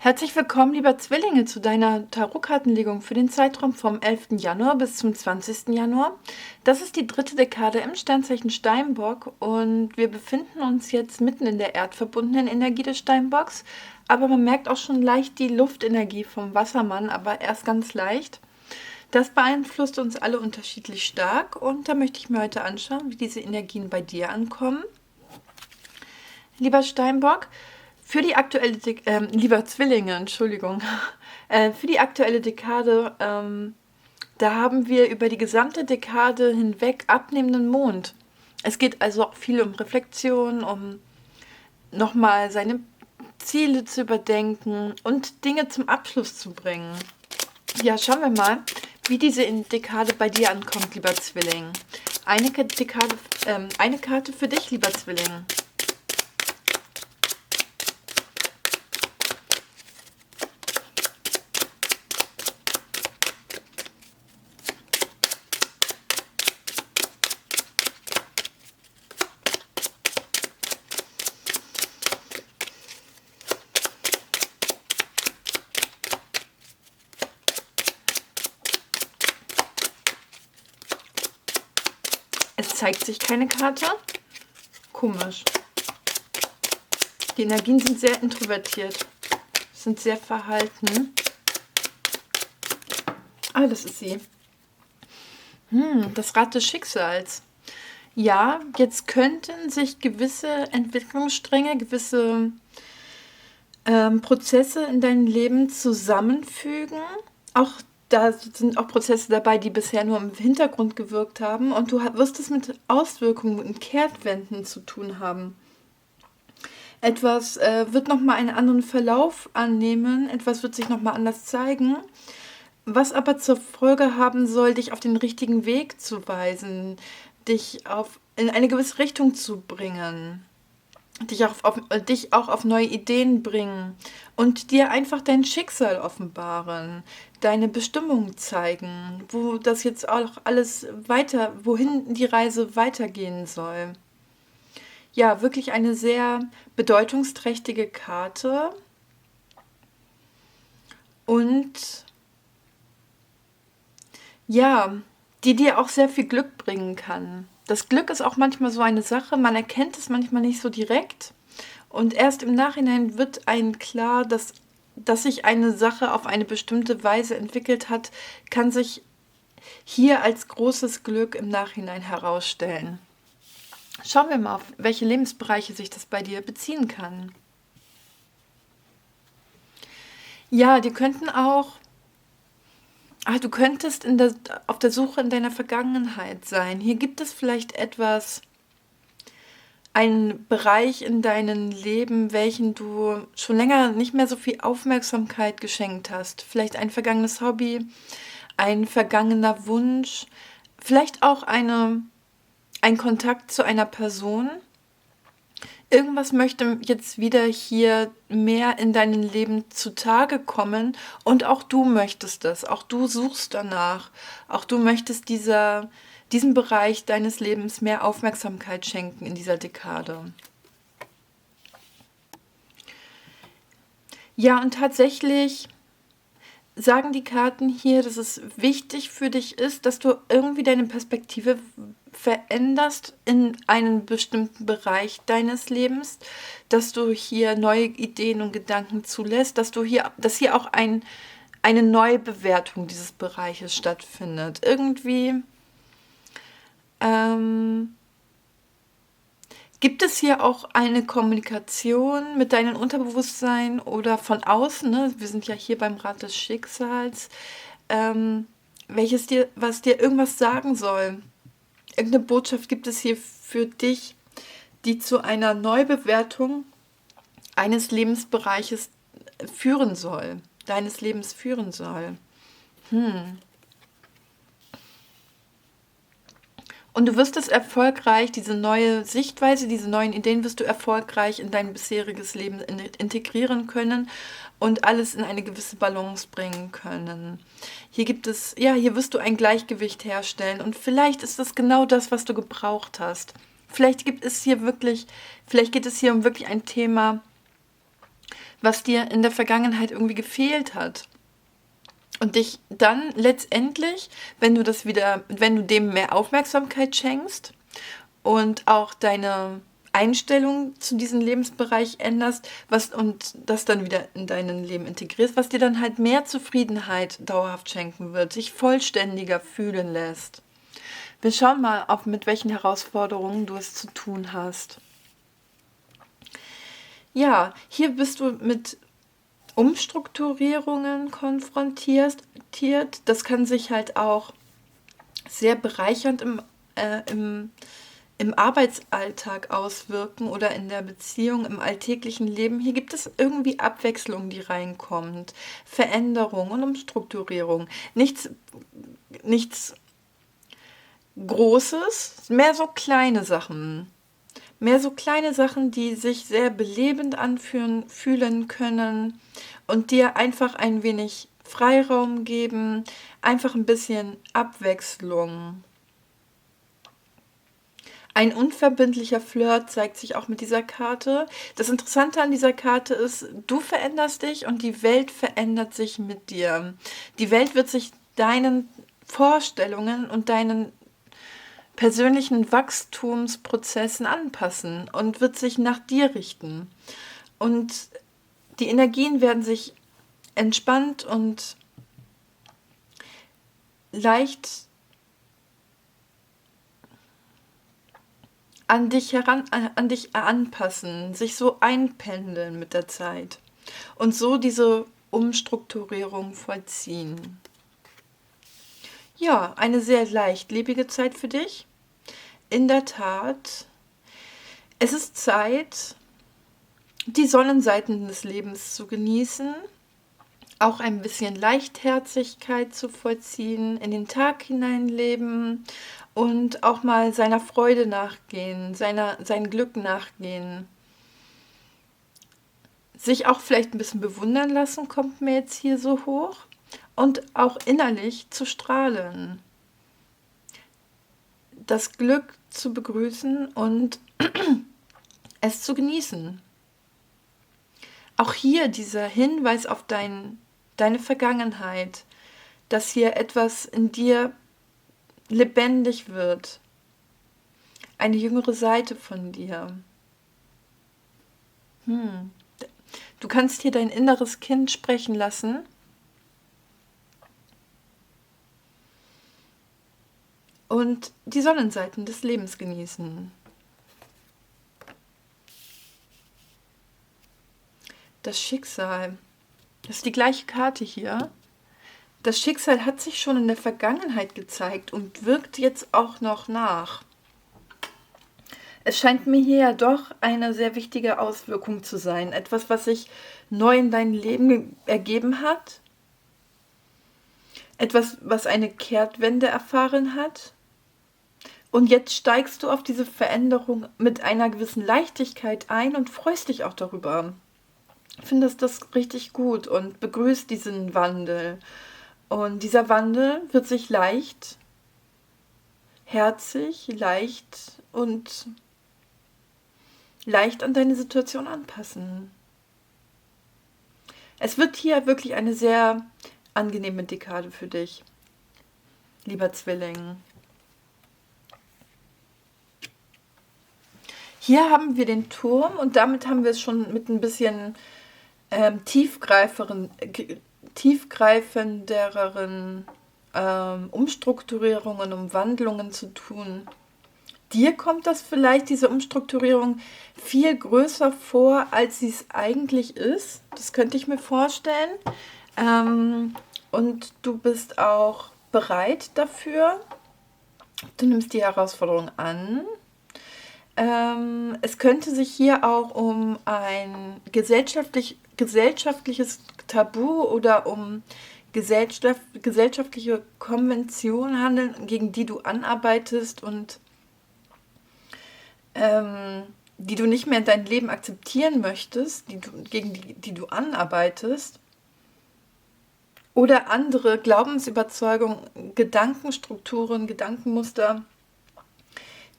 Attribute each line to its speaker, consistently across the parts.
Speaker 1: Herzlich willkommen, lieber Zwillinge, zu deiner Tarotkartenlegung für den Zeitraum vom 11. Januar bis zum 20. Januar. Das ist die dritte Dekade im Sternzeichen Steinbock und wir befinden uns jetzt mitten in der erdverbundenen Energie des Steinbocks, aber man merkt auch schon leicht die Luftenergie vom Wassermann, aber erst ganz leicht. Das beeinflusst uns alle unterschiedlich stark und da möchte ich mir heute anschauen, wie diese Energien bei dir ankommen. Lieber Steinbock, für die aktuelle lieber Zwillinge, Entschuldigung, für die aktuelle Dekade, da haben wir über die gesamte Dekade hinweg abnehmenden Mond. Es geht also auch viel um Reflexion, um nochmal seine Ziele zu überdenken und Dinge zum Abschluss zu bringen. Ja, schauen wir mal, wie diese Dekade bei dir ankommt, lieber Zwilling. Eine Karte für dich, lieber Zwilling. Es zeigt sich keine Karte. Komisch. Die Energien sind sehr introvertiert, sind sehr verhalten. Ah, das ist sie. Das Rad des Schicksals. Ja, jetzt könnten sich gewisse Entwicklungsstränge, gewisse Prozesse in deinem Leben zusammenfügen. Auch da sind auch Prozesse dabei, die bisher nur im Hintergrund gewirkt haben. Und du wirst es mit Auswirkungen und Kehrtwenden zu tun haben. Etwas wird nochmal einen anderen Verlauf annehmen. Etwas wird sich nochmal anders zeigen. Was aber zur Folge haben soll, dich auf den richtigen Weg zu weisen. Dich in eine gewisse Richtung zu bringen. Dich auch auf neue Ideen bringen und dir einfach dein Schicksal offenbaren, deine Bestimmung zeigen, wo das jetzt auch alles wohin die Reise weitergehen soll. Ja, wirklich eine sehr bedeutungsträchtige Karte und ja, die dir auch sehr viel Glück bringen kann. Das Glück ist auch manchmal so eine Sache, man erkennt es manchmal nicht so direkt und erst im Nachhinein wird einem klar, dass sich eine Sache auf eine bestimmte Weise entwickelt hat, kann sich hier als großes Glück im Nachhinein herausstellen. Schauen wir mal, auf welche Lebensbereiche sich das bei dir beziehen kann. Ja, die könnten auch du könntest auf der Suche in deiner Vergangenheit sein. Hier gibt es vielleicht einen Bereich in deinem Leben, welchen du schon länger nicht mehr so viel Aufmerksamkeit geschenkt hast. Vielleicht ein vergangenes Hobby, ein vergangener Wunsch, vielleicht auch ein Kontakt zu einer Person. Irgendwas möchte jetzt wieder hier mehr in deinem Leben zutage kommen und auch du möchtest das, auch du suchst danach, auch du möchtest diesem Bereich deines Lebens mehr Aufmerksamkeit schenken in dieser Dekade. Ja, und tatsächlich sagen die Karten hier, dass es wichtig für dich ist, dass du irgendwie deine Perspektive veränderst in einen bestimmten Bereich deines Lebens, dass du hier neue Ideen und Gedanken zulässt, dass hier auch eine Neubewertung dieses Bereiches stattfindet. Irgendwie gibt es hier auch eine Kommunikation mit deinem Unterbewusstsein oder von außen, ne? Wir sind ja hier beim Rad des Schicksals, was dir irgendwas sagen soll. Irgendeine Botschaft gibt es hier für dich, die zu einer Neubewertung eines Lebensbereiches führen soll, deines Lebens führen soll. Und du wirst es erfolgreich, diese neue Sichtweise, diese neuen Ideen wirst du erfolgreich in dein bisheriges Leben integrieren können und alles in eine gewisse Balance bringen können. Hier wirst du ein Gleichgewicht herstellen und vielleicht ist das genau das, was du gebraucht hast. Vielleicht geht es hier um wirklich ein Thema, was dir in der Vergangenheit irgendwie gefehlt hat. Und dich dann letztendlich, wenn du dem mehr Aufmerksamkeit schenkst und auch deine Einstellung zu diesem Lebensbereich änderst, und das dann wieder in dein Leben integrierst, was dir dann halt mehr Zufriedenheit dauerhaft schenken wird, dich vollständiger fühlen lässt. Wir schauen mal, mit welchen Herausforderungen du es zu tun hast. Ja, hier bist du mit Umstrukturierungen konfrontiert. Das kann sich halt auch sehr bereichernd im Arbeitsalltag auswirken oder in der Beziehung, im alltäglichen Leben. Hier gibt es irgendwie Abwechslung, die reinkommt, Veränderung und Umstrukturierung. Nichts Großes, mehr so kleine Sachen. Mehr so kleine Sachen, die sich sehr belebend fühlen können und dir einfach ein wenig Freiraum geben, einfach ein bisschen Abwechslung. Ein unverbindlicher Flirt zeigt sich auch mit dieser Karte. Das Interessante an dieser Karte ist, du veränderst dich und die Welt verändert sich mit dir. Die Welt wird sich deinen Vorstellungen und deinen persönlichen Wachstumsprozessen anpassen und wird sich nach dir richten. Und die Energien werden sich entspannt und leicht an dich anpassen, sich so einpendeln mit der Zeit und so diese Umstrukturierung vollziehen. Ja, eine sehr leichtlebige Zeit für dich. In der Tat, es ist Zeit, die Sonnenseiten des Lebens zu genießen, auch ein bisschen Leichtherzigkeit zu vollziehen, in den Tag hineinleben und auch mal seiner Freude nachgehen, sein Glück nachgehen. Sich auch vielleicht ein bisschen bewundern lassen, kommt mir jetzt hier so hoch. Und auch innerlich zu strahlen. Das Glück zu begrüßen und es zu genießen. Auch hier dieser Hinweis auf deine Vergangenheit, dass hier etwas in dir lebendig wird. Eine jüngere Seite von dir. Du kannst hier dein inneres Kind sprechen lassen. Und die Sonnenseiten des Lebens genießen. Das Schicksal. Das ist die gleiche Karte hier. Das Schicksal hat sich schon in der Vergangenheit gezeigt und wirkt jetzt auch noch nach. Es scheint mir hier ja doch eine sehr wichtige Auswirkung zu sein. Etwas, was sich neu in dein Leben ergeben hat. Etwas, was eine Kehrtwende erfahren hat. Und jetzt steigst du auf diese Veränderung mit einer gewissen Leichtigkeit ein und freust dich auch darüber. Findest das richtig gut und begrüßt diesen Wandel. Und dieser Wandel wird sich leicht, herzig, leicht an deine Situation anpassen. Es wird hier wirklich eine sehr angenehme Dekade für dich, lieber Zwilling. Hier haben wir den Turm und damit haben wir es schon mit ein bisschen tiefgreifenderen Umstrukturierungen, Umwandlungen zu tun. Dir kommt das vielleicht, diese Umstrukturierung, viel größer vor, als sie es eigentlich ist. Das könnte ich mir vorstellen. Und du bist auch bereit dafür. Du nimmst die Herausforderung an. Es könnte sich hier auch um ein gesellschaftliches Tabu oder um gesellschaftliche Konventionen handeln, gegen die du anarbeitest und die du nicht mehr in dein Leben akzeptieren möchtest, gegen die du anarbeitest. Oder andere Glaubensüberzeugungen, Gedankenstrukturen, Gedankenmuster,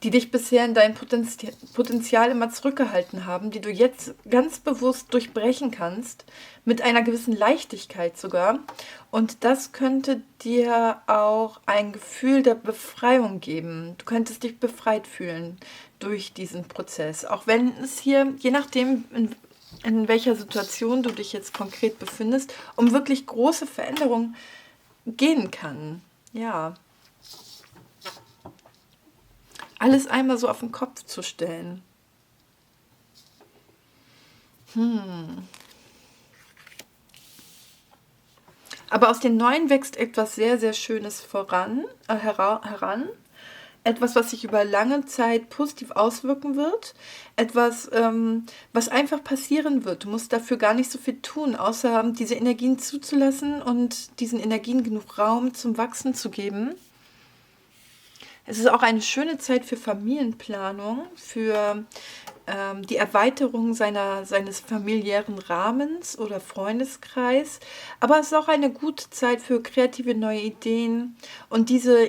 Speaker 1: die dich bisher in dein Potenzial immer zurückgehalten haben, die du jetzt ganz bewusst durchbrechen kannst, mit einer gewissen Leichtigkeit sogar. Und das könnte dir auch ein Gefühl der Befreiung geben. Du könntest dich befreit fühlen durch diesen Prozess. Auch wenn es hier, je nachdem, in welcher Situation du dich jetzt konkret befindest, um wirklich große Veränderungen gehen kann. Ja. Alles einmal so auf den Kopf zu stellen. Aber aus dem Neuen wächst etwas sehr, sehr Schönes heran. Etwas, was sich über lange Zeit positiv auswirken wird. Etwas, was einfach passieren wird. Du musst dafür gar nicht so viel tun, außer diese Energien zuzulassen und diesen Energien genug Raum zum Wachsen zu geben. Es ist auch eine schöne Zeit für Familienplanung, für die Erweiterung seines familiären Rahmens oder Freundeskreis. Aber es ist auch eine gute Zeit für kreative neue Ideen und diese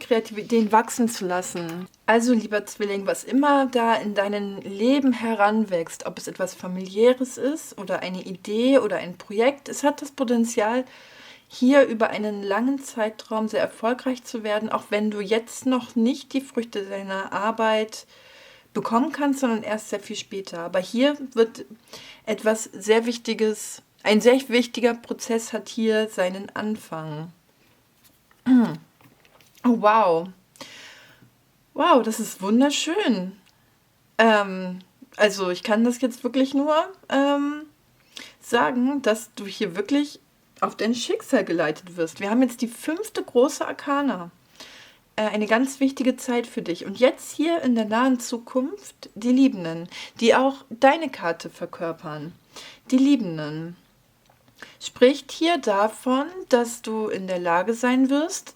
Speaker 1: kreative Ideen wachsen zu lassen. Also, lieber Zwilling, was immer da in deinem Leben heranwächst, ob es etwas Familiäres ist oder eine Idee oder ein Projekt, es hat das Potenzial, hier über einen langen Zeitraum sehr erfolgreich zu werden, auch wenn du jetzt noch nicht die Früchte deiner Arbeit bekommen kannst, sondern erst sehr viel später. Aber hier wird etwas sehr Wichtiges, ein sehr wichtiger Prozess hat hier seinen Anfang. Oh, wow. Wow, das ist wunderschön. Also ich kann das jetzt wirklich nur sagen, dass du hier wirklich auf dein Schicksal geleitet wirst. Wir haben jetzt die 5. große Arkana. Eine ganz wichtige Zeit für dich. Und jetzt hier in der nahen Zukunft die Liebenden, die auch deine Karte verkörpern. Die Liebenden. Spricht hier davon, dass du in der Lage sein wirst,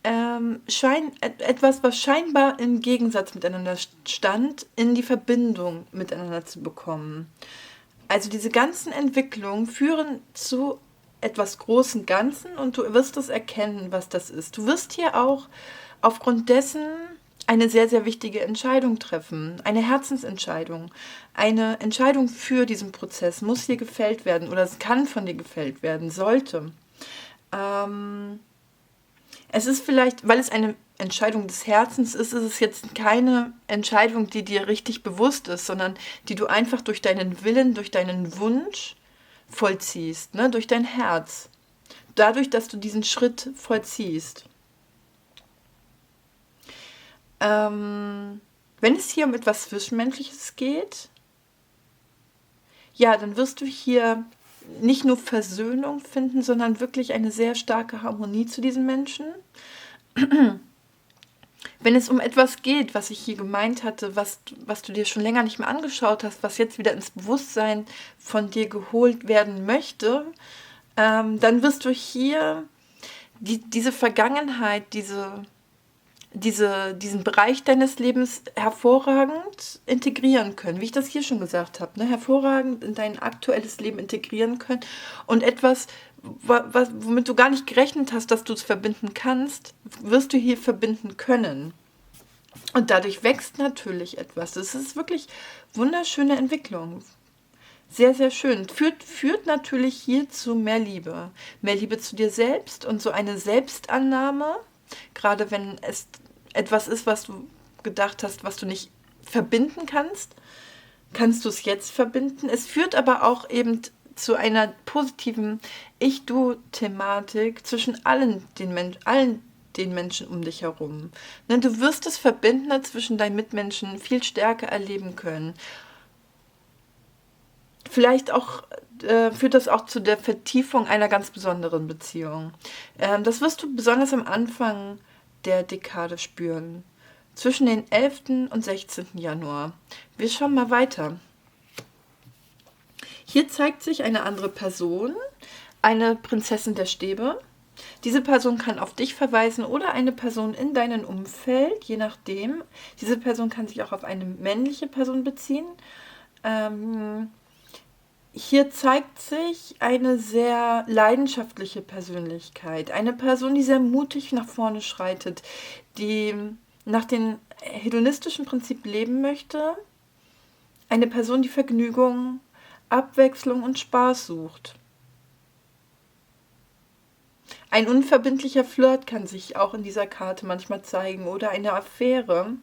Speaker 1: etwas, was scheinbar im Gegensatz miteinander stand, in die Verbindung miteinander zu bekommen. Also diese ganzen Entwicklungen führen zu etwas großen Ganzen und du wirst es erkennen, was das ist. Du wirst hier auch aufgrund dessen eine sehr, sehr wichtige Entscheidung treffen, eine Herzensentscheidung. Eine Entscheidung für diesen Prozess muss hier gefällt werden oder es kann von dir gefällt werden, sollte. Es ist vielleicht, weil es eine Entscheidung des Herzens ist, ist es jetzt keine Entscheidung, die dir richtig bewusst ist, sondern die du einfach durch deinen Willen, durch deinen Wunsch vollziehst, ne? Durch dein Herz. Dadurch, dass du diesen Schritt vollziehst. Wenn es hier um etwas Zwischenmenschliches geht, ja, dann wirst du hier nicht nur Versöhnung finden, sondern wirklich eine sehr starke Harmonie zu diesen Menschen. Wenn es um etwas geht, was ich hier gemeint hatte, was du dir schon länger nicht mehr angeschaut hast, was jetzt wieder ins Bewusstsein von dir geholt werden möchte, dann wirst du hier diese Vergangenheit, diesen Bereich deines Lebens hervorragend integrieren können, wie ich das hier schon gesagt habe, ne? Hervorragend in dein aktuelles Leben integrieren können und etwas, womit du gar nicht gerechnet hast, dass du es verbinden kannst, wirst du hier verbinden können. Und dadurch wächst natürlich etwas. Das ist wirklich wunderschöne Entwicklung. Sehr, sehr schön. Führt natürlich hier zu mehr Liebe. Mehr Liebe zu dir selbst und so eine Selbstannahme, gerade wenn es etwas ist, was du gedacht hast, was du nicht verbinden kannst du es jetzt verbinden. Es führt aber auch eben zu einer positiven Ich-Du-Thematik zwischen allen den Menschen um dich herum. Ne, du wirst das Verbindende zwischen deinen Mitmenschen viel stärker erleben können. Vielleicht auch führt das auch zu der Vertiefung einer ganz besonderen Beziehung. Das wirst du besonders am Anfang der Dekade spüren. Zwischen den 11. und 16. Januar. Wir schauen mal weiter. Hier zeigt sich eine andere Person, eine Prinzessin der Stäbe. Diese Person kann auf dich verweisen oder eine Person in deinem Umfeld, je nachdem. Diese Person kann sich auch auf eine männliche Person beziehen. Hier zeigt sich eine sehr leidenschaftliche Persönlichkeit. Eine Person, die sehr mutig nach vorne schreitet, die nach dem hedonistischen Prinzip leben möchte. Eine Person, die Vergnügung, Abwechslung und Spaß sucht. Ein unverbindlicher Flirt kann sich auch in dieser Karte manchmal zeigen oder eine Affäre.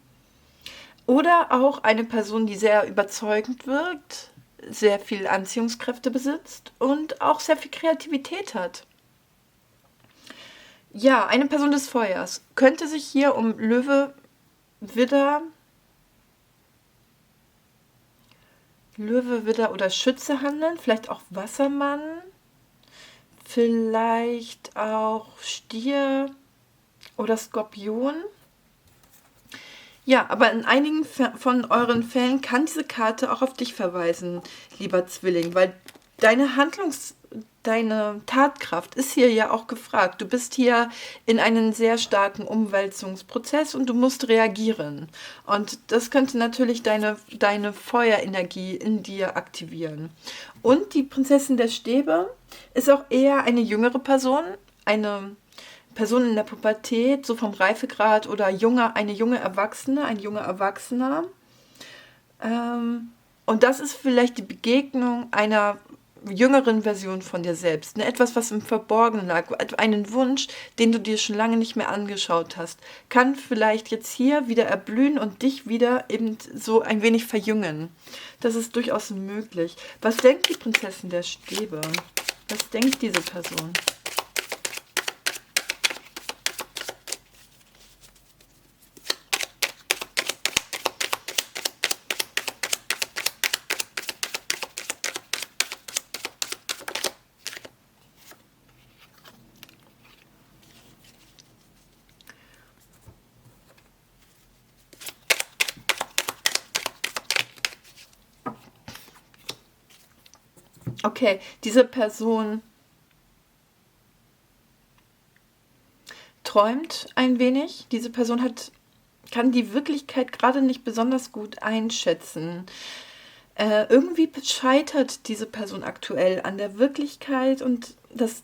Speaker 1: Oder auch eine Person, die sehr überzeugend wirkt, sehr viel Anziehungskräfte besitzt und auch sehr viel Kreativität hat. Ja, eine Person des Feuers. Könnte sich hier um Löwe, Widder, oder Schütze handeln, vielleicht auch Wassermann, vielleicht auch Stier oder Skorpion. Ja, aber in einigen von euren Fällen kann diese Karte auch auf dich verweisen, lieber Zwilling, weil deine Tatkraft ist hier ja auch gefragt. Du bist hier in einem sehr starken Umwälzungsprozess und du musst reagieren. Und das könnte natürlich deine Feuerenergie in dir aktivieren. Und die Prinzessin der Stäbe ist auch eher eine jüngere Person, eine Person in der Pubertät, so vom Reifegrad oder eine junge Erwachsene, ein junger Erwachsener. Und das ist vielleicht die Begegnung einer jüngeren Version von dir selbst. Ne? Etwas, was im Verborgenen lag, einen Wunsch, den du dir schon lange nicht mehr angeschaut hast, kann vielleicht jetzt hier wieder erblühen und dich wieder eben so ein wenig verjüngen. Das ist durchaus möglich. Was denkt die Prinzessin der Stäbe? Was denkt diese Person? Okay, diese Person träumt ein wenig. Diese Person kann die Wirklichkeit gerade nicht besonders gut einschätzen. Irgendwie scheitert diese Person aktuell an der Wirklichkeit und das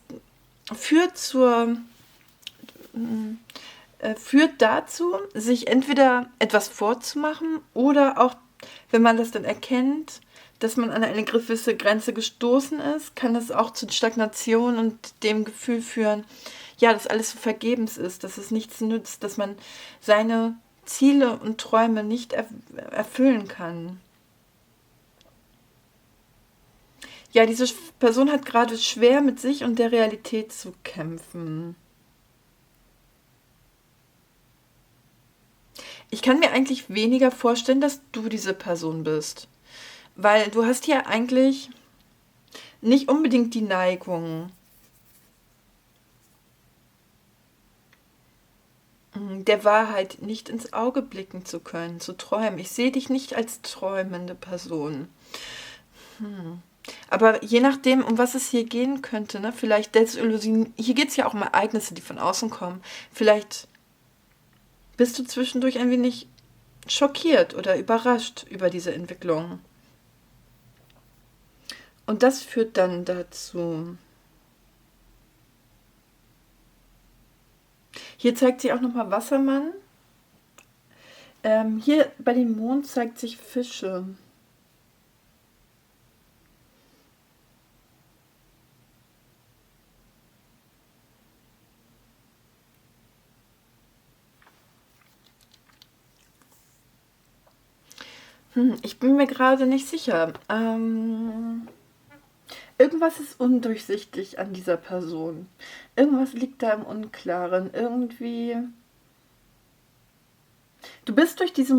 Speaker 1: führt führt dazu, sich entweder etwas vorzumachen oder auch, wenn man das dann erkennt, dass man an eine gewisse Grenze gestoßen ist, kann das auch zu Stagnation und dem Gefühl führen, ja, dass alles so vergebens ist, dass es nichts nützt, dass man seine Ziele und Träume nicht erfüllen kann. Ja, diese Person hat gerade schwer mit sich und der Realität zu kämpfen. Ich kann mir eigentlich weniger vorstellen, dass du diese Person bist. Weil du hast hier eigentlich nicht unbedingt die Neigung, der Wahrheit nicht ins Auge blicken zu können, zu träumen. Ich sehe dich nicht als träumende Person. Aber je nachdem, um was es hier gehen könnte, ne, vielleicht Desillusion, hier geht es ja auch um Ereignisse, die von außen kommen. Vielleicht bist du zwischendurch ein wenig schockiert oder überrascht über diese Entwicklung. Und das führt dann dazu. Hier zeigt sich auch nochmal Wassermann. Hier bei dem Mond zeigt sich Fische. Ich bin mir gerade nicht sicher. Irgendwas ist undurchsichtig an dieser Person. Irgendwas liegt da im Unklaren. Irgendwie. Du bist durch diese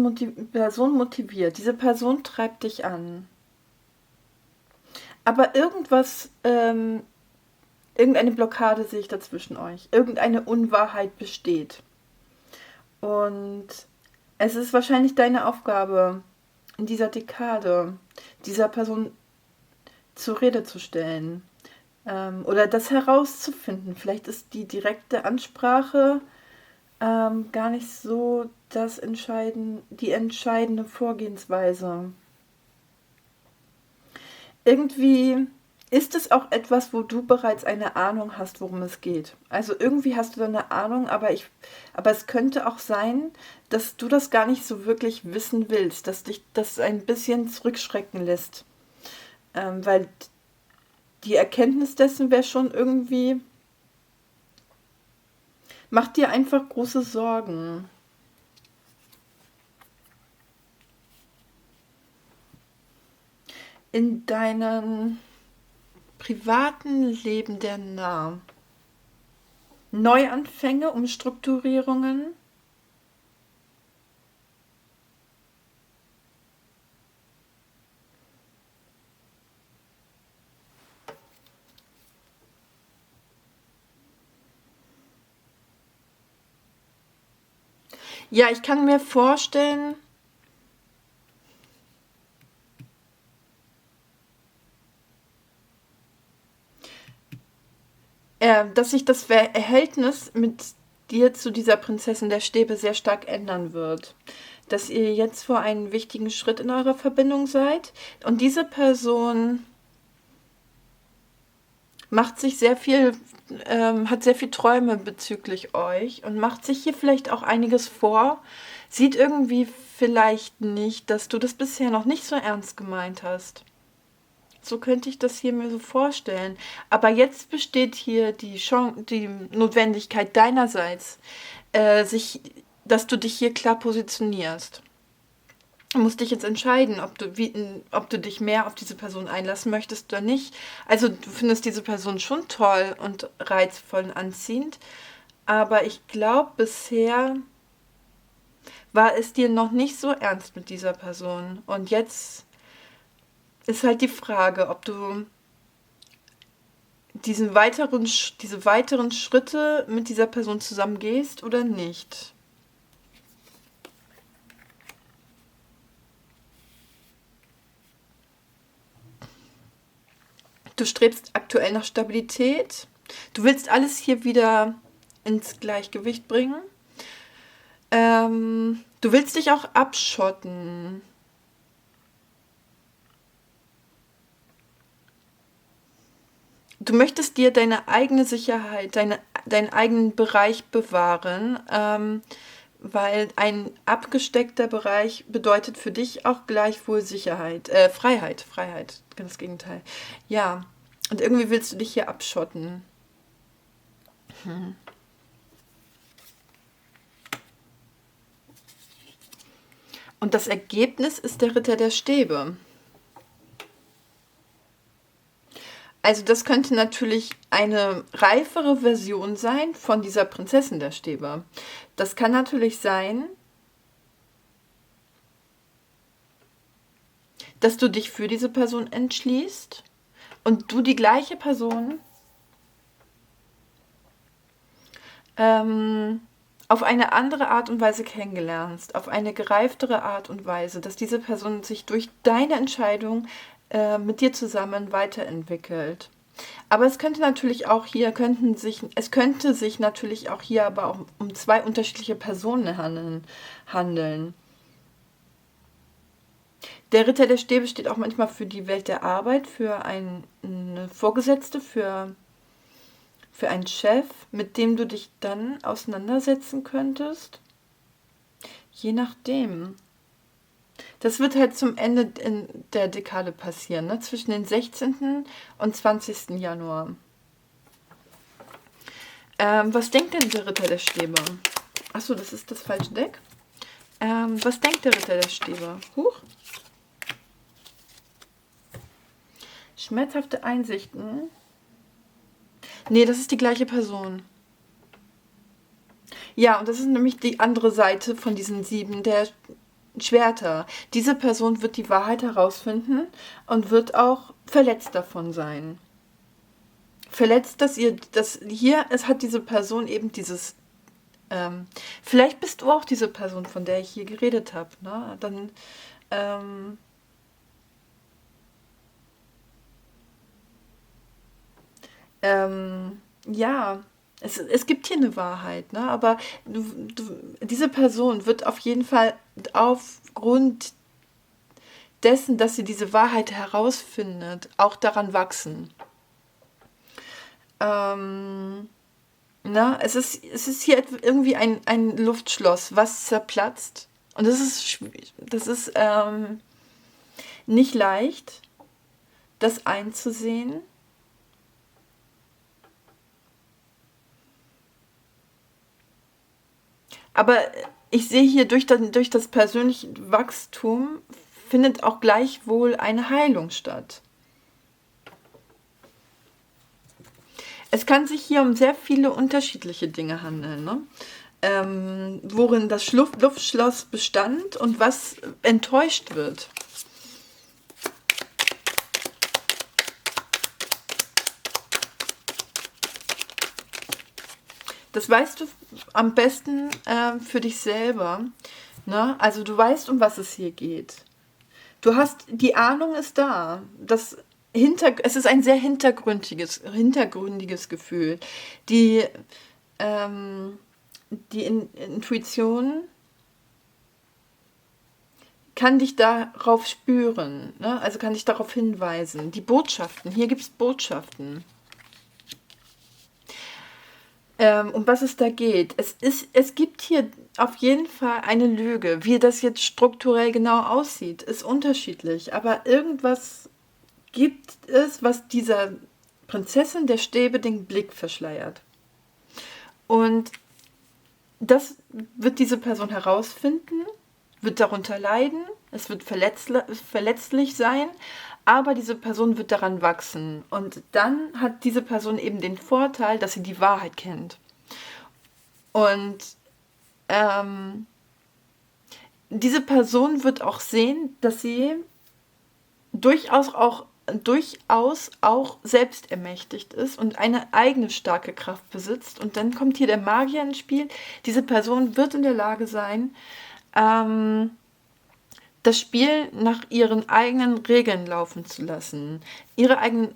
Speaker 1: Person motiviert. Diese Person treibt dich an. Aber irgendeine Blockade sehe ich dazwischen euch. Irgendeine Unwahrheit besteht. Und es ist wahrscheinlich deine Aufgabe, in dieser Dekade dieser Person zur Rede zu stellen. Oder das herauszufinden. Vielleicht ist die direkte Ansprache gar nicht so die entscheidende Vorgehensweise. Irgendwie Ist es auch etwas, wo du bereits eine Ahnung hast, worum es geht? Also irgendwie hast du da eine Ahnung, aber es könnte auch sein, dass du das gar nicht so wirklich wissen willst, dass dich das ein bisschen zurückschrecken lässt. Weil die Erkenntnis dessen wäre schon irgendwie, macht dir einfach große Sorgen. In deinem privaten Leben der nah. Neuanfänge, Umstrukturierungen. Ja, ich kann mir vorstellen, dass sich das Verhältnis mit dir zu dieser Prinzessin der Stäbe sehr stark ändern wird. Dass ihr jetzt vor einem wichtigen Schritt in eurer Verbindung seid und diese Person macht sich sehr viel, hat sehr viel Träume bezüglich euch und macht sich hier vielleicht auch einiges vor, sieht irgendwie vielleicht nicht, dass du das bisher noch nicht so ernst gemeint hast. So könnte ich das hier mir so vorstellen. Aber jetzt besteht hier die Chance, die Notwendigkeit deinerseits, dass du dich hier klar positionierst. Du musst dich jetzt entscheiden, ob du dich mehr auf diese Person einlassen möchtest oder nicht. Also du findest diese Person schon toll und reizvoll und anziehend, aber ich glaube, bisher war es dir noch nicht so ernst mit dieser Person. Und jetzt ist halt die Frage, ob du diese weiteren Schritte mit dieser Person zusammengehst oder nicht. Du strebst aktuell nach Stabilität. Du willst alles hier wieder ins Gleichgewicht bringen. Du willst dich auch abschotten. Du möchtest dir deine eigene Sicherheit, deinen eigenen Bereich bewahren, weil ein abgesteckter Bereich bedeutet für dich auch gleichwohl Sicherheit, Freiheit, ganz das Gegenteil. Ja, und irgendwie willst du dich hier abschotten. Und das Ergebnis ist der Ritter der Stäbe. Also das könnte natürlich eine reifere Version sein von dieser Prinzessin der Stäbe. Das kann natürlich sein, dass du dich für diese Person entschließt und du die gleiche Person auf eine andere Art und Weise kennengelernst, auf eine gereiftere Art und Weise, dass diese Person sich durch deine Entscheidung mit dir zusammen weiterentwickelt. Aber es könnte natürlich auch hier, es könnte sich natürlich auch hier aber auch um zwei unterschiedliche Personen handeln. Der Ritter der Stäbe steht auch manchmal für die Welt der Arbeit, für eine Vorgesetzte, für einen Chef, mit dem du dich dann auseinandersetzen könntest. Je nachdem. Das wird halt zum Ende in der Dekade passieren, ne? Zwischen den 16. und 20. Januar. Was denkt denn der Ritter der Stäbe? Achso, das ist das falsche Deck. Was denkt der Ritter der Stäbe? Huch. Schmerzhafte Einsichten. Nee, das ist die gleiche Person. Ja, und das ist nämlich die andere Seite von diesen 7 der Schwerter. Diese Person wird die Wahrheit herausfinden und wird auch verletzt davon sein. Verletzt, es hat diese Person eben dieses, vielleicht bist du auch diese Person, von der ich hier geredet habe, ne? Dann, ja, es gibt hier eine Wahrheit, ne? Aber diese Person wird auf jeden Fall aufgrund dessen, dass sie diese Wahrheit herausfindet, auch daran wachsen. Ähm, es ist hier irgendwie ein Luftschloss, was zerplatzt. Und das ist nicht leicht, das einzusehen. Aber ich sehe hier durch das persönliche Wachstum findet auch gleichwohl eine Heilung statt. Es kann sich hier um sehr viele unterschiedliche Dinge handeln, ne? Worin das Luftschloss bestand und was enttäuscht wird. Das weißt du am besten für dich selber. Ne? Also du weißt, um was es hier geht. Die Ahnung ist da. Es ist ein sehr hintergründiges Gefühl. Die, ähm, die Intuition kann dich darauf spüren, ne? Also kann dich darauf hinweisen. Die Botschaften, hier gibt es Botschaften. Um was es da geht. Es gibt hier auf jeden Fall eine Lüge. Wie das jetzt strukturell genau aussieht, ist unterschiedlich. Aber irgendwas gibt es, was dieser Prinzessin der Stäbe den Blick verschleiert. Und das wird diese Person herausfinden, wird darunter leiden, es wird verletzlich sein, aber diese Person wird daran wachsen. Und dann hat diese Person eben den Vorteil, dass sie die Wahrheit kennt. Und ähm, diese Person wird auch sehen, dass sie durchaus auch selbstermächtigt ist und eine eigene starke Kraft besitzt. Und dann kommt hier der Magier ins Spiel. Diese Person wird in der Lage sein, ähm, das Spiel nach ihren eigenen Regeln laufen zu lassen, ihre eigenen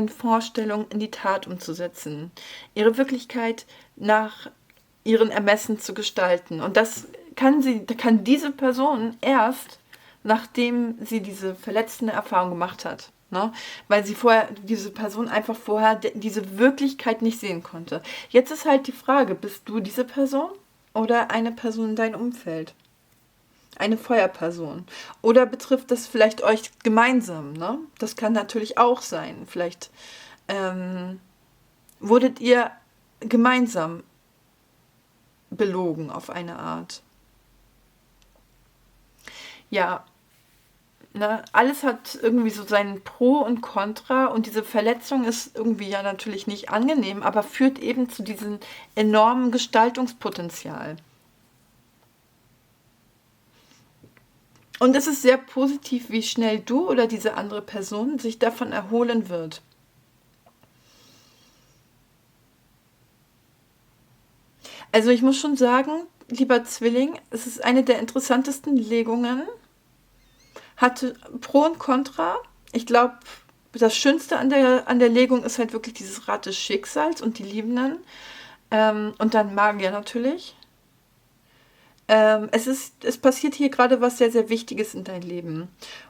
Speaker 1: Vorstellungen in die Tat umzusetzen, ihre Wirklichkeit nach ihren Ermessen zu gestalten. Und das kann diese Person erst, nachdem sie diese verletzende Erfahrung gemacht hat. Ne? Weil diese Person einfach vorher diese Wirklichkeit nicht sehen konnte. Jetzt ist halt die Frage, bist du diese Person oder eine Person in deinem Umfeld? Eine Feuerperson. Oder betrifft das vielleicht euch gemeinsam? Ne? Das kann natürlich auch sein. Vielleicht wurdet ihr gemeinsam belogen auf eine Art. Ja, ne, alles hat irgendwie so seinen Pro und Contra und diese Verletzung ist irgendwie ja natürlich nicht angenehm, aber führt eben zu diesem enormen Gestaltungspotenzial. Und es ist sehr positiv, wie schnell du oder diese andere Person sich davon erholen wird. Also ich muss schon sagen, lieber Zwilling, es ist eine der interessantesten Legungen. Hatte Pro und Contra. Ich glaube, das Schönste an der Legung ist halt wirklich dieses Rad des Schicksals und die Liebenden. Und dann Magier natürlich. Es passiert hier gerade was sehr, sehr Wichtiges in dein Leben.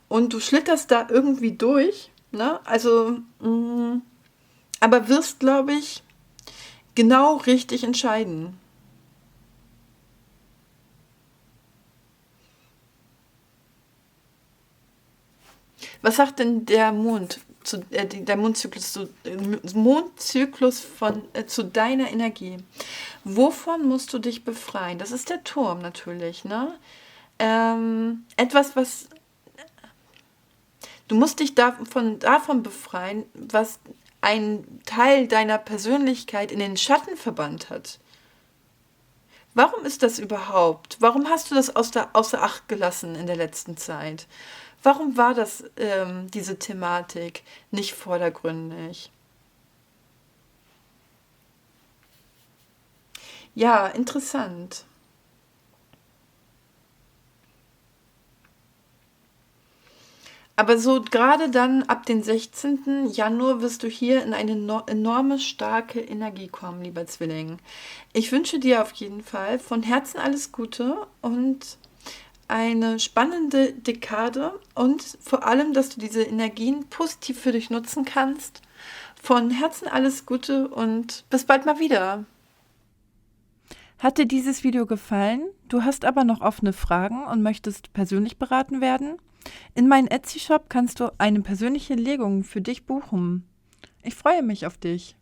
Speaker 1: Und du schlitterst da irgendwie durch, ne? Also, aber wirst, glaube ich, genau richtig entscheiden. Was sagt denn der Mondzyklus zu deiner Energie? Wovon musst du dich befreien? Das ist der Turm natürlich, ne? Etwas, was du musst dich davon befreien, was ein Teil deiner Persönlichkeit in den Schatten verbannt hat. Warum ist das überhaupt? Warum hast du das außer Acht gelassen in der letzten Zeit? Warum war diese Thematik nicht vordergründig? Ja, interessant. Aber so gerade dann ab dem 16. Januar wirst du hier in eine enorme starke Energie kommen, lieber Zwilling. Ich wünsche dir auf jeden Fall von Herzen alles Gute und eine spannende Dekade und vor allem, dass du diese Energien positiv für dich nutzen kannst. Von Herzen alles Gute und bis bald mal wieder. Hat dir dieses Video gefallen? Du hast aber noch offene Fragen und möchtest persönlich beraten werden? In meinem Etsy-Shop kannst du eine persönliche Legung für dich buchen. Ich freue mich auf dich.